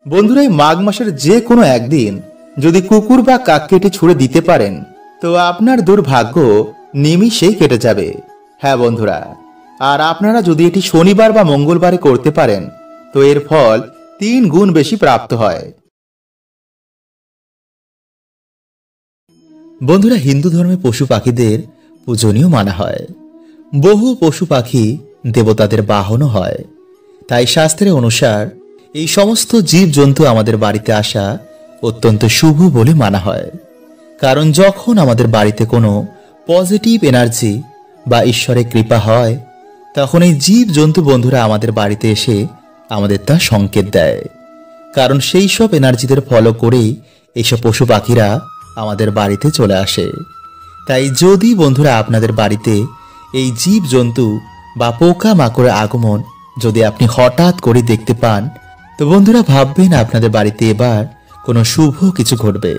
বন্ধুরা, এই মাঘ মাসের যে কোনো একদিন যদি কুকুর বা কাককে এটি ছুঁড়ে দিতে পারেন তো আপনার দুর্ভাগ্য নিমিষেই কেটে যাবে। হ্যাঁ বন্ধুরা, আর আপনারা যদি এটি শনিবার বা মঙ্গলবারে করতে পারেন তো এর ফল 3 গুণ বেশি প্রাপ্ত হয়। বন্ধুরা, হিন্দু ধর্মে পশু পাখিদের পূজনীয় মানা হয়। বহু পশু পাখি দেবতাদের বাহনও হয়। তাই শাস্ত্রের অনুসার এই সমস্ত জীব জন্তু আমাদের বাড়িতে আসা অত্যন্ত শুভ বলে মানা হয়। কারণ যখন আমাদের বাড়িতে কোনো পজিটিভ এনার্জি বা ঈশ্বরের কৃপা হয় তখন এই জীব জন্তু বন্ধুরা আমাদের বাড়িতে এসে আমাদের তা সংকেত দেয়। কারণ সেই সব এনার্জিদের ফলো করেই এইসব পশু পাখিরা আমাদের বাড়িতে চলে আসে। তাই যদি বন্ধুরা আপনাদের বাড়িতে এই জীব জন্তু বা পোকা মাকড়ের আগমন যদি আপনি হঠাৎ করে দেখতে পান তো বন্ধুরা ভাববেন আপনাদের বাড়িতে এবার কোনো শুভ কিছু ঘটবে।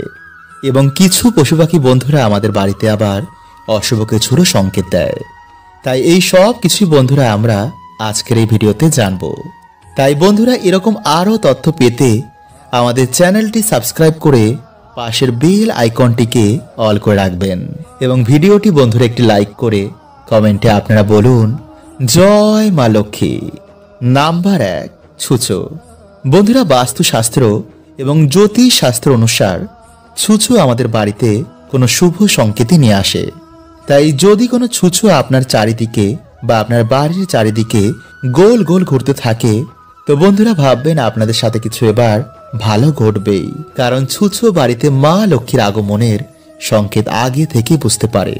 এবং কিছু পশু পাখি বন্ধুরা আমাদের বাড়িতে আবার অশুভ কিছুরও সংকেত দেয়। তাই এই সব কিছুই বন্ধুরা আমরা আজকের এই ভিডিওতে জানবো। তাই বন্ধুরা, এরকম আরও তথ্য পেতে আমাদের চ্যানেলটি সাবস্ক্রাইব করে পাশের বেল আইকনটিকে অল করে রাখবেন এবং ভিডিওটি বন্ধুরা একটি লাইক করে কমেন্টে আপনারা বলুন জয় মা লক্ষ্মী। নাম্বার 1, ছুঁচো। বন্ধুরা, বাস্তুশাস্ত্র এবং জ্যোতিষ শাস্ত্র অনুসার ছুঁচো আমাদের বাড়িতে কোনো শুভ সংকেতই নিয়ে আসে। তাই যদি কোনো ছুঁচো আপনার চারিদিকে বা আপনার বাড়ির চারিদিকে গোল গোল ঘুরতে থাকে তো বন্ধুরা ভাববেন আপনাদের সাথে কিছু এবার ভালো ঘটবেই। কারণ ছুঁচো বাড়িতে মা লক্ষ্মীর আগমনের সংকেত আগে থেকে বুঝতে পারে।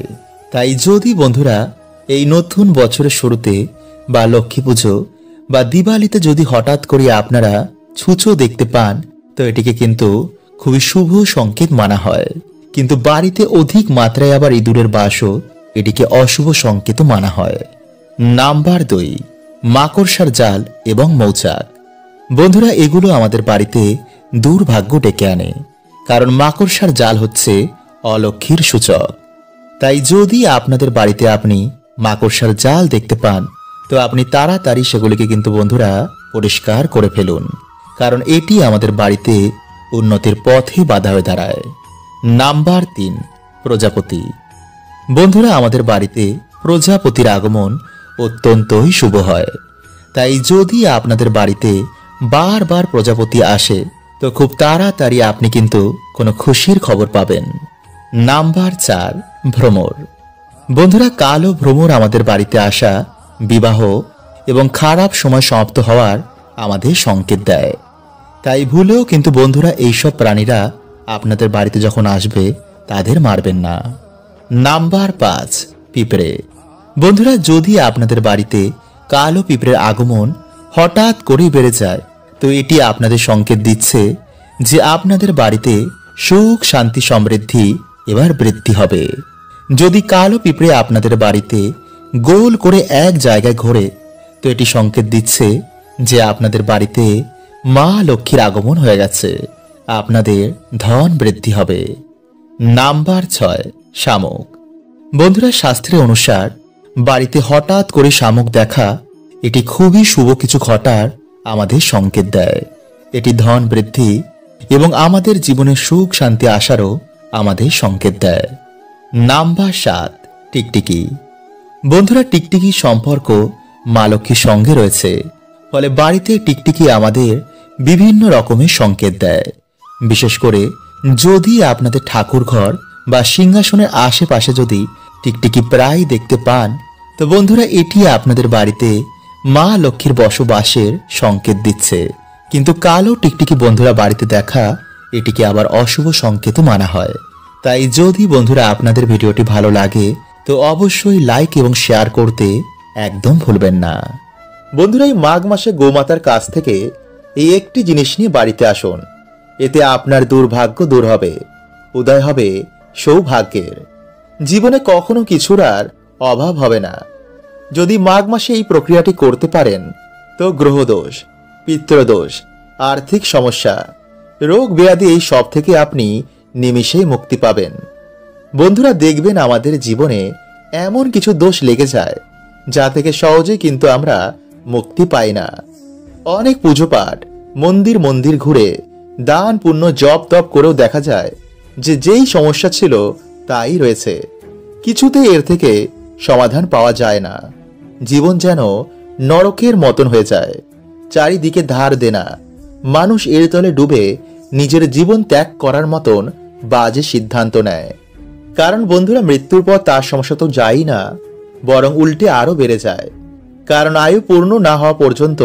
তাই যদি বন্ধুরা এই নতুন বছরের শুরুতে বা লক্ষ্মী পুজো বা দিওয়ালিতে যদি হঠাৎ করে আপনারা ছুঁচো দেখতে পান তো এটিকে কিন্তু খুবই শুভ সংকেত মানা হয়। কিন্তু বাড়িতে অধিক মাত্রায় আবার ইঁদুরের বাসও এটিকে অশুভ সংকেত মানা হয়। নাম্বার 2, মাকড়সার জাল এবং মৌচাক। বন্ধুরা, এগুলো আমাদের বাড়িতে দুর্ভাগ্য ডেকে আনে। কারণ মাকড়সার জাল হচ্ছে অলক্ষ্মীর সূচক। তাই যদি আপনাদের বাড়িতে আপনি মাকড়সার জাল দেখতে পান তো আপনি তাড়াতাড়ি সেগুলিকে কিন্তু বন্ধুরা পরিষ্কার করে ফেলুন। কারণ এটি আমাদের বাড়িতে উন্নতির পথে বাধা হয়ে দাঁড়ায়। নাম্বার 3, প্রজাপতি। বন্ধুরা, আমাদের বাড়িতে প্রজাপতির আগমন অত্যন্তই শুভ হয়। তাই যদি আপনাদের বাড়িতে বারবার প্রজাপতি আসে তো খুব তাড়াতাড়ি আপনি কিন্তু কোনো খুশির খবর পাবেন। নাম্বার 4, ভ্রমর। বন্ধুরা, কালো ভ্রমর আমাদের বাড়িতে আসা বিবাহ এবং খারাপ সময় সমাপ্ত হওয়ার আমাদের সংকেত দেয়। তাই ভুলেও কিন্তু বন্ধুরা এইসব প্রাণীরা আপনাদের বাড়িতে যখন আসবে তাদের মারবেন না। নাম্বার 5, পিঁপড়ে। বন্ধুরা, যদি আপনাদের বাড়িতে কালো পিঁপড়ের আগমন হঠাৎ করেই বেড়ে যায় তো এটি আপনাদের সংকেত দিচ্ছে যে আপনাদের বাড়িতে সুখ শান্তি সমৃদ্ধি এবার বৃদ্ধি হবে। যদি কালো পিঁপড়ে আপনাদের বাড়িতে গোল করে এক জায়গায় ঘোরে তো এটি সংকেত দিচ্ছে যে আপনাদের বাড়িতে মা লক্ষ্মীর আগমন হয়ে গেছে, আপনাদের ধন বৃদ্ধি হবে। নাম্বার 6, শামুক। বন্ধুরা, শাস্ত্রের অনুসার বাড়িতে হঠাৎ করে শামুক দেখা এটি খুবই শুভ কিছু ঘটার আমাদের সংকেত দেয়। এটি ধন বৃদ্ধি এবং আমাদের জীবনে সুখ শান্তি আসারও আমাদের সংকেত দেয়। নাম্বার 7, টিকটিকি। বন্ধুরা, টিকটিকির সম্পর্ক মা লক্ষ্মীর সঙ্গে রয়েছে। ফলে বাড়িতে টিকটিকি আমাদের বিভিন্ন রকমের সংকেত দেয়। বিশেষ করে যদি আপনাদের ঠাকুর ঘর বা সিংহাসনের আশেপাশে যদি টিকটিকি প্রায় দেখতে পান তো বন্ধুরা এটি আপনাদের বাড়িতে মা লক্ষ্মীর বসবাসের সংকেত দিচ্ছে। কিন্তু কালো টিকটিকি বন্ধুরা বাড়িতে দেখা এটিকে আবার অশুভ সংকেত মানা হয়। তাই যদি বন্ধুরা আপনাদের ভিডিওটি ভালো লাগে তো অবশ্যই লাইক এবং শেয়ার করতে একদম ভুলবেন না। বন্ধুরা, এই মাঘ মাসে গোমাতার কাছ থেকে এই একটি জিনিস নিয়ে বাড়িতে আসুন। এতে আপনার দুর্ভাগ্য দূর হবে, উদয় হবে সৌভাগ্যের। জীবনে কখনো কিছুর আর অভাব হবে না। যদি মাঘ মাসে এই প্রক্রিয়াটি করতে পারেন তো গ্রহদোষ, পিতৃদোষ, আর্থিক সমস্যা, রোগ ব্যাধি এই সব থেকে আপনি নিমিষেই মুক্তি পাবেন। বন্ধুরা, দেখবেন আমাদের জীবনে এমন কিছু দোষ লেগে যায় যা থেকে সহজে কিন্তু আমরা মুক্তি পাই না। অনেক পুজো পাঠ, মন্দির মন্দির ঘুরে দান পুণ্য জপ তপ করেও দেখা যায় যে যেই সমস্যা ছিল তাই রয়েছে, কিছুতেই এর থেকে সমাধান পাওয়া যায় না। জীবন যেন নরকের মতন হয়ে যায়, চারিদিকে ধার দেনা। মানুষ এর তলে ডুবে নিজের জীবন ত্যাগ করার মতন বাজে সিদ্ধান্ত নেয়। কারণ বন্ধুরা, মৃত্যুর পর তার সমস্যা তো যায়ই না, বরং উল্টে আরো বেড়ে যায়। কারণ আয়ু পূর্ণ না হওয়া পর্যন্ত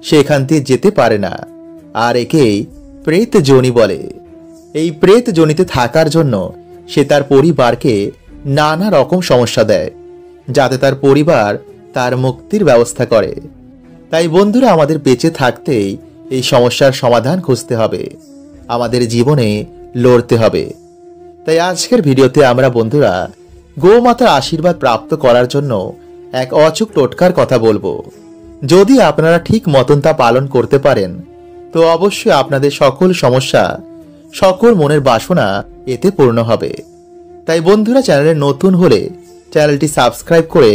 সেখান দিয়ে যেতে পারে না। আর একেই প্রেত যোনি বলে। এই প্রেত যোনিতে থাকার জন্য সে তার পরিবারকে নানা রকম সমস্যা দেয়, যাতে তার পরিবার তার মুক্তির ব্যবস্থা করে। তাই বন্ধুরা, আমাদের বেঁচে থাকতেই এই সমস্যার সমাধান খুঁজতে হবে, আমাদের জীবনে লড়তে হবে। তাই আজকের ভিডিওতে আমরা বন্ধুরা গোমাতার আশীর্বাদ প্রাপ্ত করার জন্য এক অচূক টোটকার কথা বলবো। যদি আপনারা ঠিক মতন তা পালন করতে পারেন তো অবশ্যই আপনাদের সকল সমস্যা, সকল মনের বাসনা এতে পূর্ণ হবে। তাই বন্ধুরা, চ্যানেলে নতুন হলে চ্যানেলটি সাবস্ক্রাইব করে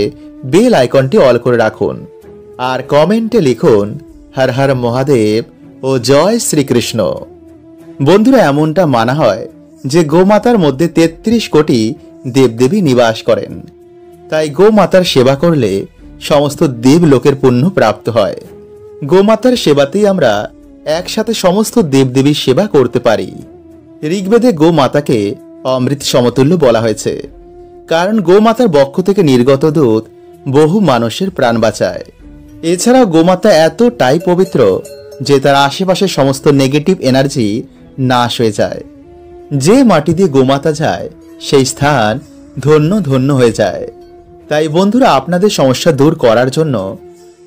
বেল আইকনটি অল করে রাখুন, আর কমেন্টে লিখুন হর হর মহাদেব ও জয় শ্রীকৃষ্ণ। বন্ধুরা, এমনটা মানা হয় যে গোমাতার মধ্যে 33 কোটি দেবদেবী নিবাস করেন। তাই গোমাতার সেবা করলে সমস্ত দেবলোকের পুণ্য প্রাপ্ত হয়। গোমাতার সেবাতেই আমরা একসাথে সমস্ত দেবদেবীর সেবা করতে পারি। ঋগ্বেদে গোমাতাকে অমৃত সমতুল্য বলা হয়েছে, কারণ গোমাতার বক্ষ থেকে নির্গত দুধ বহু মানুষের প্রাণ বাঁচায়। এছাড়াও গোমাতা এতটাই পবিত্র যে তার আশেপাশের সমস্ত নেগেটিভ এনার্জি নাশ হয়ে যায়। যে মাটি দিয়ে গোমাতা যায় সেই স্থান ধন্য ধন্য হয়ে যায়। তাই বন্ধুরা, আপনাদের সমস্যা দূর করার জন্য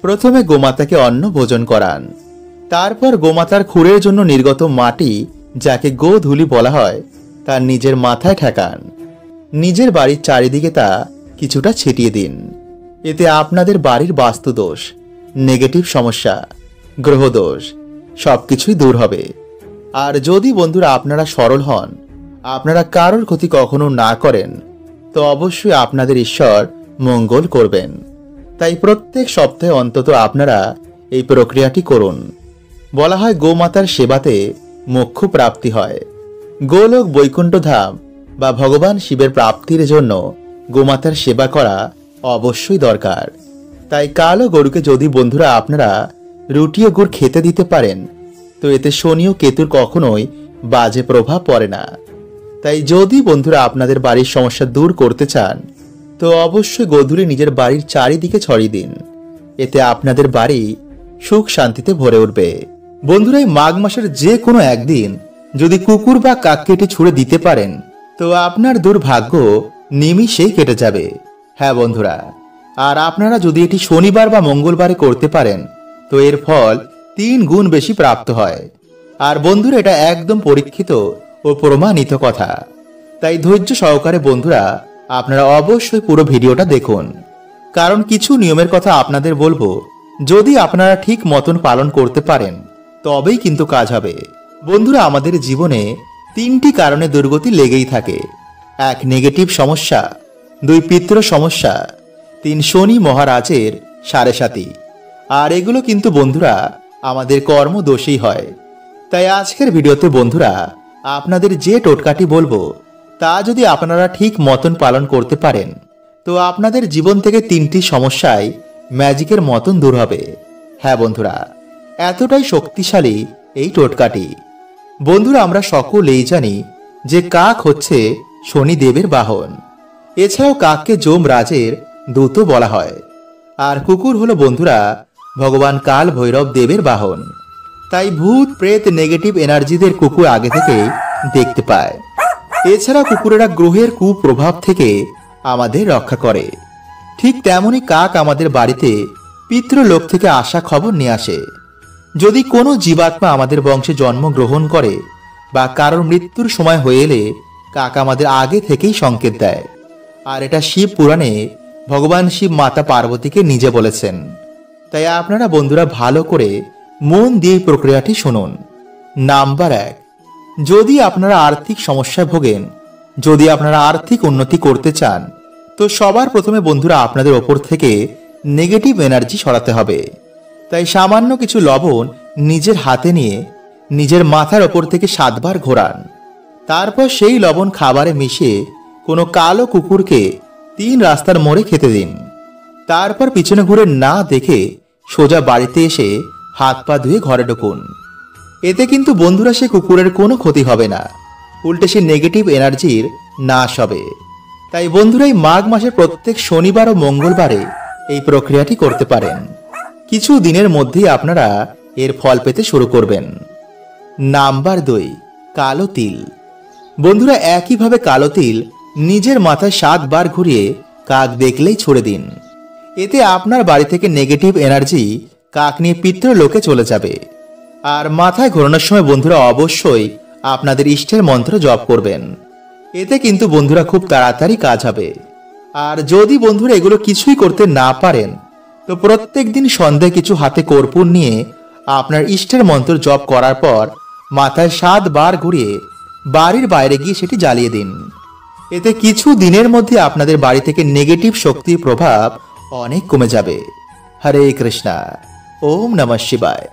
প্রথমে গোমাতাকে অন্ন ভোজন করান, তারপর গোমাতার খুরের জন্য নির্গত মাটি, যাকে গোধূলি বলা হয়, তার নিজের মাথায় ঠেকান। নিজের বাড়ির চারিদিকে তা কিছুটা ছিটিয়ে দিন। এতে আপনাদের বাড়ির বাস্তুদোষ, নেগেটিভ সমস্যা, গ্রহদোষ সবকিছুই দূর হবে। আর যদি বন্ধুরা আপনারা সরল হন, আপনারা কারোর ক্ষতি কখনো না করেন, তো অবশ্যই আপনাদের ঈশ্বর মঙ্গল করবেন। তাই প্রত্যেক সপ্তাহে অন্তত আপনারা এই প্রক্রিয়াটি করুন। বলা হয় গোমাতার সেবাতে মোক্ষ প্রাপ্তি হয়। গোলোক বৈকুণ্ঠ ধাম বা ভগবান শিবের প্রাপ্তির জন্য গোমাতার সেবা করা অবশ্যই দরকার। তাই কালো গরুকে যদি বন্ধুরা আপনারা রুটি ও গুড় খেতে দিতে পারেন, তো এতে শনি ও কেতুর কখনোই বাজে প্রভাব পড়ে না। তাই যদি বন্ধুরা আপনাদের বাড়ির সমস্যা দূর করতে চান, তো অবশ্যই গোধূলি নিজের বাড়ির চারিদিকে ছড়িয়ে দিন। এতে আপনাদের বাড়ি সুখ শান্তিতে ভরে উঠবে। বন্ধুরা, এই মাঘ মাসের যে কোনো একদিন যদি কুকুর বা কাক কেটে ছুঁড়ে দিতে পারেন, তো আপনার দুর্ভাগ্য নিমিষেই কেটে যাবে। হ্যাঁ বন্ধুরা, আর আপনারা যদি এটি শনিবার বা মঙ্গলবারে করতে পারেন, তো এর ফল 3 গুণ বেশি প্রাপ্ত হয়। আর বন্ধুরা, এটা একদম পরীক্ষিত ও প্রমাণিত কথা। তাই ধৈর্য সহকারে বন্ধুরা আপনারা অবশ্যই পুরো ভিডিওটা দেখুন, কারণ কিছু নিয়মের কথা আপনাদের বলবো। যদি আপনারা ঠিক মতন পালন করতে পারেন তবেই কিন্তু কাজ হবে। বন্ধুরা, আমাদের জীবনে 3টি কারণে দুর্গতি লেগেই থাকে। 1 নেগেটিভ সমস্যা, 2 পিতৃ সমস্যা, 3 শনি মহারাজের সাড়েসাতি। আর এগুলো কিন্তু বন্ধুরা আমাদের কর্মদোষেই হয়। তাই আজকের ভিডিওতে বন্ধুরা আপনাদের যে টোটকাটি বলবো তা যদি আপনারা ঠিক মতন পালন করতে পারেন, তো আপনাদের জীবন থেকে 3টি সমস্যাই ম্যাজিকের মতন দূর হবে। হ্যাঁ বন্ধুরা, এতটাই শক্তিশালী এই টোটকাটি। বন্ধুরা, আমরা সকলেই জানি যে কাক হচ্ছে শনিদেবের বাহন। এছাড়াও কাককে যমরাজের দূত বলা হয়। আর কুকুর হলো বন্ধুরা ভগবান কাল ভৈরব দেবের বাহন। তাই ভূত প্রেত নেগেটিভ এনার্জিদের কুকুর আগে থেকে দেখতে পায়। এছাড়া কুকুরেরা গ্রহের কুপ্রভাব থেকে আমাদের রক্ষা করে। ঠিক তেমনি কাক আমাদের বাড়িতে পিতৃলোক থেকে আসা খবর নিয়ে আসে। যদি কোনো জীবাত্মা আমাদের বংশে জন্মগ্রহণ করে বা কারোর মৃত্যুর সময় হয়ে এলে কাক আমাদের আগে থেকেই সংকেত দেয়। আর এটা শিব পুরাণে ভগবান শিব মাতা পার্বতীকে নিজে বলেছেন। তাই আপনারা বন্ধুরা ভালো করে মন দিয়ে এই প্রক্রিয়াটি শুনুন। নাম্বার 1, যদি আপনারা আর্থিক সমস্যায় ভোগেন, যদি আপনারা আর্থিক উন্নতি করতে চান, তো সবার প্রথমে বন্ধুরা আপনাদের ওপর থেকে নেগেটিভ এনার্জি সরাতে হবে। তাই সামান্য কিছু লবণ নিজের হাতে নিয়ে নিজের মাথার ওপর থেকে 7 বার ঘোরান। তারপর সেই লবণ খাবারে মিশিয়ে কোনো কালো কুকুরকে 3 রাস্তার মোড়ে খেতে দিন। তারপর পিছনে ঘুরে না দেখে সোজা বাড়িতে এসে হাত পা ধুয়ে ঘরে ঢুকুন। এতে কিন্তু বন্ধুরা সে কুকুরের কোনো ক্ষতি হবে না, উল্টে সে নেগেটিভ এনার্জির নাশ হবে। তাই বন্ধুরা এই মাঘ মাসের প্রত্যেক শনিবার ও মঙ্গলবারে এই প্রক্রিয়াটি করতে পারেন। কিছু দিনের মধ্যেই আপনারা এর ফল পেতে শুরু করবেন। নাম্বার 2, কালো তিল। বন্ধুরা একইভাবে কালো তিল নিজের মাথায় 7 বার ঘুরিয়ে কাক দেখলেই ছুড়ে দিন। এতে আপনার বাড়ি থেকে নেগেটিভ এনার্জি কাক নিয়ে পিতৃলোকে চলে যাবে। আর মাথায় ঘোরানোর সময় বন্ধুরা অবশ্যই আপনাদের ইষ্টের মন্ত্র জপ করবেন। এতে কিন্তু বন্ধুরা খুব তাড়াতাড়ি কাজ হবে। আর যদি বন্ধুরা এগুলো কিছুই করতে না পারেন, তো প্রত্যেক দিন সন্ধ্যায় কিছু হাতে কর্পূর নিয়ে আপনার ইষ্টের মন্ত্র জপ করার পর মাথায় 7 বার ঘুরিয়ে বাড়ির বাইরে গিয়ে সেটি জ্বালিয়ে দিন। এতে কিছু দিনের মধ্যে আপনাদের বাড়ি থেকে নেগেটিভ শক্তির প্রভাব অনেক কমে যাবে। হরে কৃষ্ণা। ওম নমঃ শিবায়।